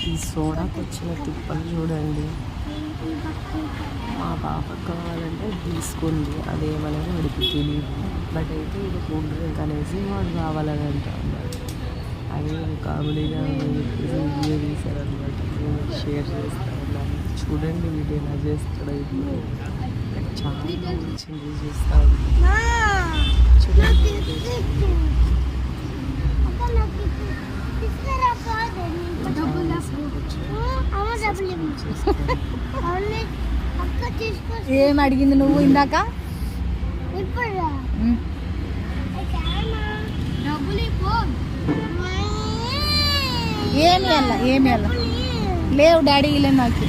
ఈ సోడాకి వచ్చిన తిప్పలు చూడండి. మా పాపకు కావాలంటే తీసుకుంది, అదేమనేది వాడికి తెలియదు. బట్ అయితే ఇది కూల్ డ్రింక్ అనేసి వాడు కావాలని అంటా అన్నాడు. అది కామెడీగా చెప్పేసి వీడియో తీశారనమాట. నేను షేర్ చేస్తా ఉన్నాను. చూడండి వీడియో ఎలా చేస్తాడో. ఇప్పుడు చాలా వచ్చింది చూస్తా చూడండి. ఏం అడిగింది నువ్వు ఇందాక? ఏమి అల్ల లేవు డాడీ ఇలా నాకు.